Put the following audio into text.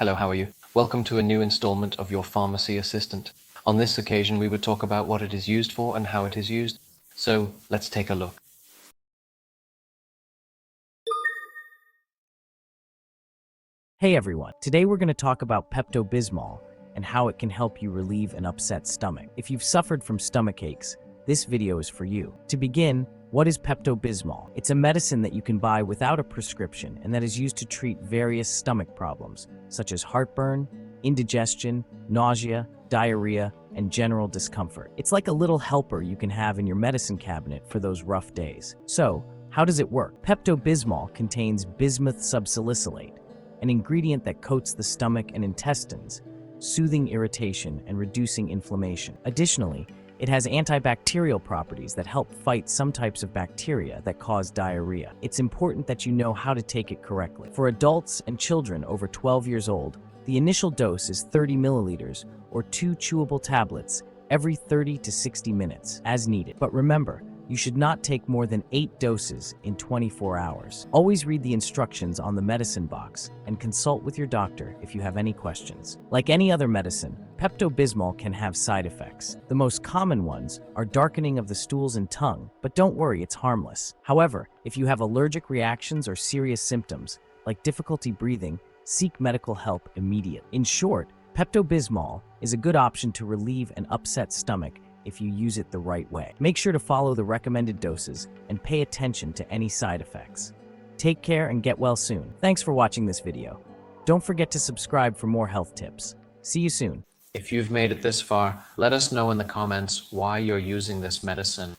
Hello, how are you? Welcome to a new installment of your Pharmacy Assistant. On this occasion, we would talk about what it is used for and how it is used. So let's take a look. Hey everyone, today we're going to talk about Pepto Bismol and how it can help you relieve an upset stomach. If you've suffered from stomach aches, this video is for you. To begin, what is Pepto Bismol? It's a medicine that you can buy without a prescription and that is used to treat various stomach problems, such as heartburn, indigestion, nausea, diarrhea, and general discomfort. It's like a little helper you can have in your medicine cabinet for those rough days. So, how does it work? Pepto Bismol contains bismuth subsalicylate, an ingredient that coats the stomach and intestines, soothing irritation and reducing inflammation. Additionally, it has antibacterial properties that help fight some types of bacteria that cause diarrhea. It's important that you know how to take it correctly. For adults and children over 12 years old, the initial dose is 30 milliliters or 2 chewable tablets every 30 to 60 minutes, as needed. But remember, you should not take more than 8 doses in 24 hours. Always read the instructions on the medicine box and consult with your doctor if you have any questions. Like any other medicine, Pepto Bismol can have side effects. The most common ones are darkening of the stools and tongue, but don't worry, it's harmless. However, if you have allergic reactions or serious symptoms, like difficulty breathing, seek medical help immediately. In short, Pepto Bismol is a good option to relieve an upset stomach if you use it the right way. Make sure to follow the recommended doses and pay attention to any side effects. Take care and get well soon. Thanks for watching this video. Don't forget to subscribe for more health tips. See you soon. If you've made it this far, let us know in the comments why you're using this medicine.